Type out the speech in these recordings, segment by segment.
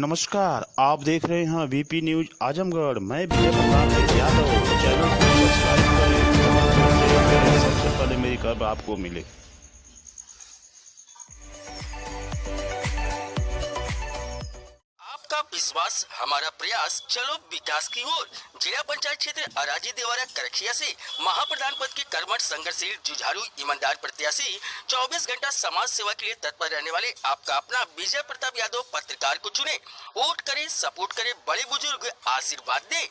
नमस्कार, आप देख रहे हैं वीपी न्यूज आजमगढ़। मैं विजय प्रताप यादव। चैनल को सब्सक्राइब करें, सबसे पहले मेरी खबर आपको मिले। आपका विश्वास हमारा प्रयास, चलो विकास की ओर। जिला पंचायत क्षेत्र अराजी देवारा करखिया से महाप्रधान पद के कर्मठ, संघर्षशील, जुझारू, ईमानदार प्रत्याशी, 24 घंटा समाज सेवा के लिए तत्पर रहने वाले आपका अपना विजय प्रताप यादव पत्रकार को चुने। वोट करे, सपोर्ट करे, बड़े बुजुर्ग आशीर्वाद दे।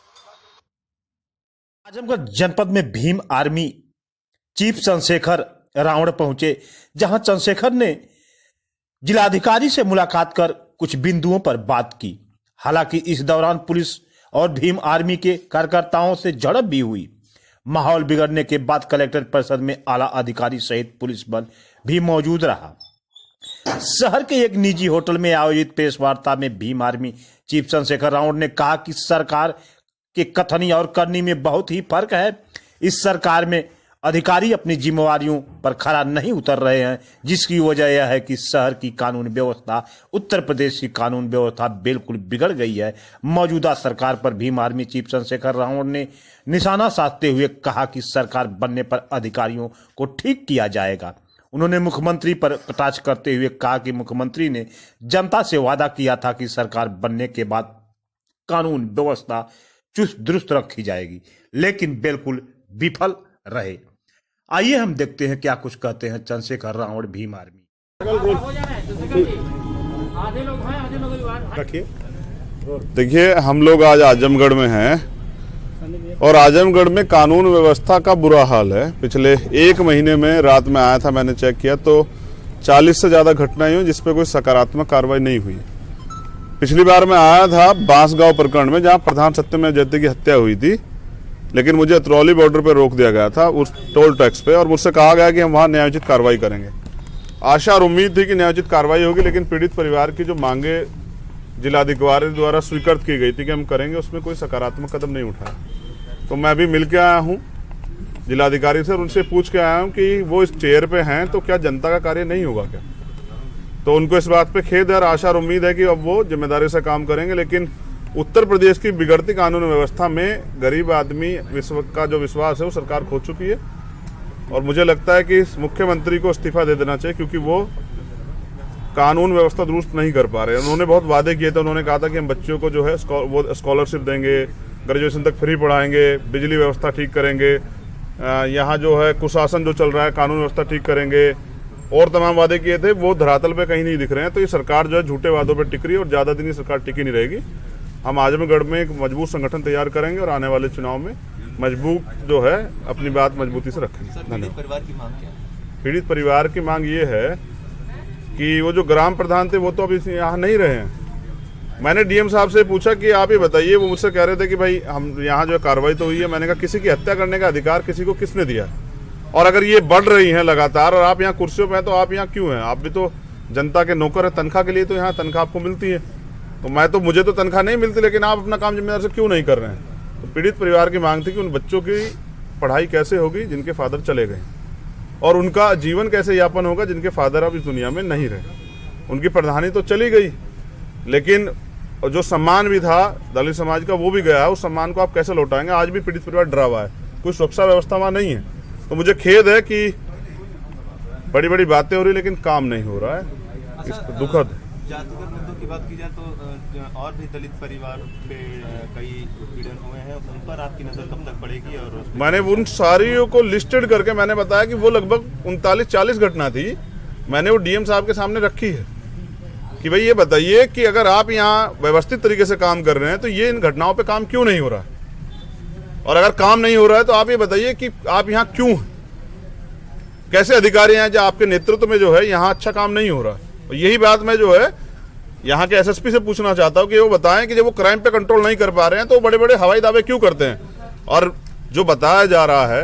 आजमगढ़ जनपद में भीम आर्मी चीफ चंद्रशेखर रावण पहुंचे, जहां चंद्रशेखर ने जिलाधिकारी से मुलाकात कर कुछ बिंदुओं पर बात की। हालांकि इस दौरान पुलिस और भीम आर्मी के कार्यकर्ताओं से झड़प भी हुई। माहौल बिगड़ने के बाद कलेक्टर परिषद में आला अधिकारी सहित पुलिस बल भी मौजूद रहा। शहर के एक निजी होटल में आयोजित प्रेस वार्ता में भीम आर्मी चीफ चंद्रशेखर रावण ने कहा कि सरकार के कथनी और करनी में बहुत ही फर्क है। इस सरकार में अधिकारी अपनी जिम्मेवारियों पर खरा नहीं उतर रहे हैं, जिसकी वजह यह है कि शहर की कानून व्यवस्था, उत्तर प्रदेश की कानून व्यवस्था बिल्कुल बिगड़ गई है। मौजूदा सरकार पर भीम आर्मी चीफ चंद्रशेखर रावण ने निशाना साधते हुए कहा कि सरकार बनने पर अधिकारियों को ठीक किया जाएगा। उन्होंने मुख्यमंत्री पर कटाक्ष करते हुए कहा कि मुख्यमंत्री ने जनता से वादा किया था कि सरकार बनने के बाद कानून व्यवस्था चुस्त दुरुस्त रखी जाएगी, लेकिन बिल्कुल विफल रहे। आइए हम देखते हैं क्या कुछ कहते हैं चंद्रशेखर रावण भीम आर्मी। देखिए, हम लोग आज आजमगढ़ में हैं और आजमगढ़ में कानून व्यवस्था का बुरा हाल है। पिछले एक महीने में रात में आया था, मैंने चेक किया तो 40 से ज्यादा घटनाएं हुई जिसपे कोई सकारात्मक कार्रवाई नहीं हुई। पिछली बार मैं आया था बांसगांव प्रकरण में, जहां प्रधान सत्यमेव जयते की हत्या हुई थी, लेकिन मुझे अतरौली बॉर्डर पर रोक दिया गया था उस टोल टैक्स पे, और मुझसे कहा गया कि हम वहां न्यायोचित कार्रवाई करेंगे। आशा और उम्मीद थी कि न्यायोचित कार्रवाई होगी, लेकिन पीड़ित परिवार की जो मांगे जिलाधिकारी द्वारा स्वीकृत की गई थी कि हम करेंगे, उसमें कोई सकारात्मक कदम नहीं उठाया। तो मैं भी मिल के आया हूँ जिलाधिकारी से और उनसे पूछ के आया हूँ कि वो इस चेयर पे हैं तो क्या जनता का कार्य नहीं होगा क्या। तो उनको इस बात पे खेद है और आशा और उम्मीद है कि अब वो जिम्मेदारी से काम करेंगे। लेकिन उत्तर प्रदेश की बिगड़ती कानून व्यवस्था में गरीब आदमी का जो विश्वास है वो सरकार खो चुकी है, और मुझे लगता है कि इस मुख्यमंत्री को इस्तीफा दे देना चाहिए, क्योंकि वो कानून व्यवस्था दुरुस्त नहीं कर पा रहे। उन्होंने बहुत वादे किए थे। उन्होंने कहा था कि हम बच्चों को जो है वो स्कॉलरशिप देंगे, ग्रेजुएशन तक फ्री पढ़ाएंगे, बिजली व्यवस्था ठीक करेंगे, यहाँ जो है कुशासन जो चल रहा है कानून व्यवस्था ठीक करेंगे, और तमाम वादे किए थे। वो धरातल पे कहीं नहीं दिख रहे हैं। तो ये सरकार जो है झूठे वादों पर टिक रही है और ज्यादा दिन ये सरकार टिकी नहीं रहेगी। हम आजमगढ़ में एक मजबूत संगठन तैयार करेंगे और आने वाले चुनाव में मजबूत जो है अपनी बात मजबूती से रखेंगे। पीड़ित परिवार की मांग क्या है? पीड़ित परिवार की मांग ये है कि वो जो ग्राम प्रधान थे वो तो अभी यहाँ नहीं रहे हैं। मैंने डीएम साहब से पूछा कि आप ये बताइए, वो मुझसे कह रहे थे कि भाई हम यहाँ जो कार्रवाई तो हुई है। मैंने कहा किसी की हत्या करने का अधिकार किसी को किसने दिया? और अगर ये बढ़ रही हैं लगातार और आप यहाँ कुर्सियों पे हैं तो आप यहाँ क्यों हैं? आप भी तो जनता के नौकर है, तनख्वाह के लिए तो यहाँ तनख्वाह आपको मिलती है। तो मुझे तो तनख्वाह नहीं मिलती, लेकिन आप अपना काम जिम्मेदार से क्यों नहीं कर रहे हैं? तो पीड़ित परिवार की मांग थी कि उन बच्चों की पढ़ाई कैसे होगी जिनके फादर चले गए, और उनका जीवन कैसे यापन होगा जिनके फादर अब इस दुनिया में नहीं रहे। उनकी प्रधानी तो चली गई, लेकिन जो सम्मान भी था दलित समाज का वो भी गया। उस सम्मान को आप कैसे लौटाएंगे? आज भी पीड़ित परिवार डरा हुआ है, कोई सुरक्षा व्यवस्था वहां नहीं है। तो मुझे खेद है कि बड़ी बड़ी बातें हो रही लेकिन काम नहीं हो रहा है, दुखद है। जातिगत मुद्दों की बात की जाए तो और भी दलित परिवार पे कई उत्पीड़न हुए हैं, उन पर आपकी नजर कब तक पड़ेगी? और मैंने उन सारियों को लिस्टेड करके मैंने बताया कि वो लगभग 39-40 घटना थी। मैंने वो डीएम साहब के सामने रखी है कि भाई ये बताइए कि अगर आप यहाँ व्यवस्थित तरीके से काम कर रहे हैं तो ये इन घटनाओं पे काम क्यों नहीं हो रहा है? और अगर काम नहीं हो रहा है तो आप ये बताइए कि आप यहाँ क्यों हैं? कैसे अधिकारी हैं जो आपके नेतृत्व में जो है यहाँ अच्छा काम नहीं हो रहा है? यही बात मैं जो है यहाँ के एसएसपी से पूछना चाहता हूँ कि वो बताएं कि जब वो क्राइम पे कंट्रोल नहीं कर पा रहे हैं तो बड़े बड़े हवाई दावे क्यों करते हैं? और जो बताया जा रहा है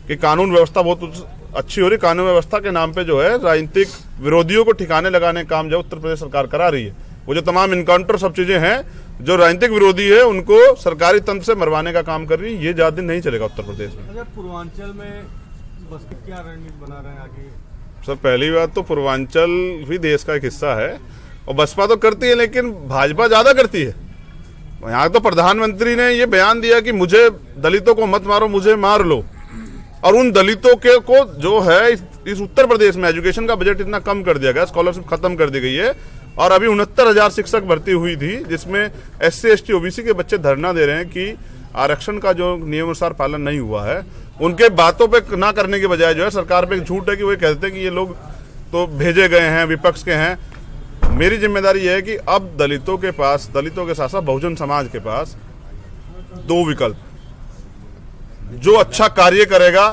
कि कानून व्यवस्था बहुत अच्छी हो रही, कानून व्यवस्था के नाम पे जो है राजनीतिक विरोधियों को ठिकाने लगाने का काम जो उत्तर प्रदेश सरकार करा रही है, वो जो तमाम इनकाउंटर सब चीजें हैं, जो राजनीतिक विरोधी है उनको सरकारी तंत्र से मरवाने का काम कर रही है, ये ज्यादा दिन नहीं चलेगा उत्तर प्रदेश में। अगर पूर्वांचल में बस क्या रणनीति बना रहे हैं आगे? सर, पहली बात तो पूर्वांचल भी देश का एक हिस्सा है और बसपा तो करती है लेकिन भाजपा ज्यादा करती है। यहाँ तो प्रधानमंत्री ने ये बयान दिया कि मुझे दलितों को मत मारो, मुझे मार लो, और उन दलितों के को जो है इस उत्तर प्रदेश में एजुकेशन का बजट इतना कम कर दिया गया, स्कॉलरशिप खत्म कर दी गई है, और अभी 69,000 शिक्षक भर्ती हुई थी, जिसमें SC ST OBC के बच्चे धरना दे रहे हैं कि आरक्षण का जो नियमानुसार पालन नहीं हुआ है। उनके बातों पे ना करने के बजाय जो है सरकार पे एक झूठ है कि वो कहते हैं कि ये लोग तो भेजे गए हैं, विपक्ष के हैं। मेरी जिम्मेदारी यह है कि अब दलितों के पास, दलितों के साथ साथ बहुजन समाज के पास दो विकल्प, जो अच्छा कार्य करेगा,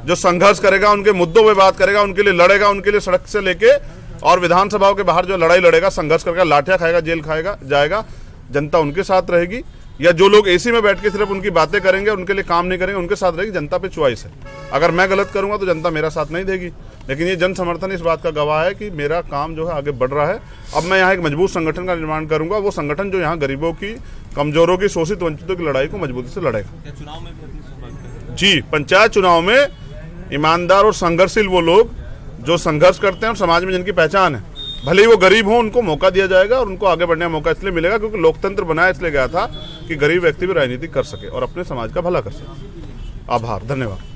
जो संघर्ष करेगा, उनके मुद्दों पे बात करेगा, उनके लिए लड़ेगा, उनके लिए सड़क से लेके और विधानसभाओं के बाहर जो लड़ाई लड़ेगा, संघर्ष करेगा, लाठियां खाएगा, जेल खाएगा जाएगा, जनता उनके साथ रहेगी। या जो लोग AC में बैठ के सिर्फ उनकी बातें करेंगे, उनके लिए काम नहीं करेंगे, उनके साथ रहेगी। जनता पे चॉइस है। अगर मैं गलत करूंगा तो जनता मेरा साथ नहीं देगी, लेकिन ये जन समर्थन इस बात का गवाह है कि मेरा काम जो है आगे बढ़ रहा है। अब मैं यहाँ एक मजबूत संगठन का निर्माण करूंगा, वो संगठन जो यहाँ गरीबों की, कमजोरों की, शोषित वंचितों की लड़ाई को मजबूती से लड़ेगा। चुनाव में भी अपनी सहभागिता जी, पंचायत चुनाव में ईमानदार और संघर्षशील वो लोग जो संघर्ष करते हैं और समाज में जिनकी पहचान है, भले ही वो गरीब हो, उनको मौका दिया जाएगा और उनको आगे बढ़ने का मौका इसलिए मिलेगा क्योंकि लोकतंत्र बनाया इसलिए गया था कि गरीब व्यक्ति भी राजनीति कर सके और अपने समाज का भला कर सके। आभार, धन्यवाद।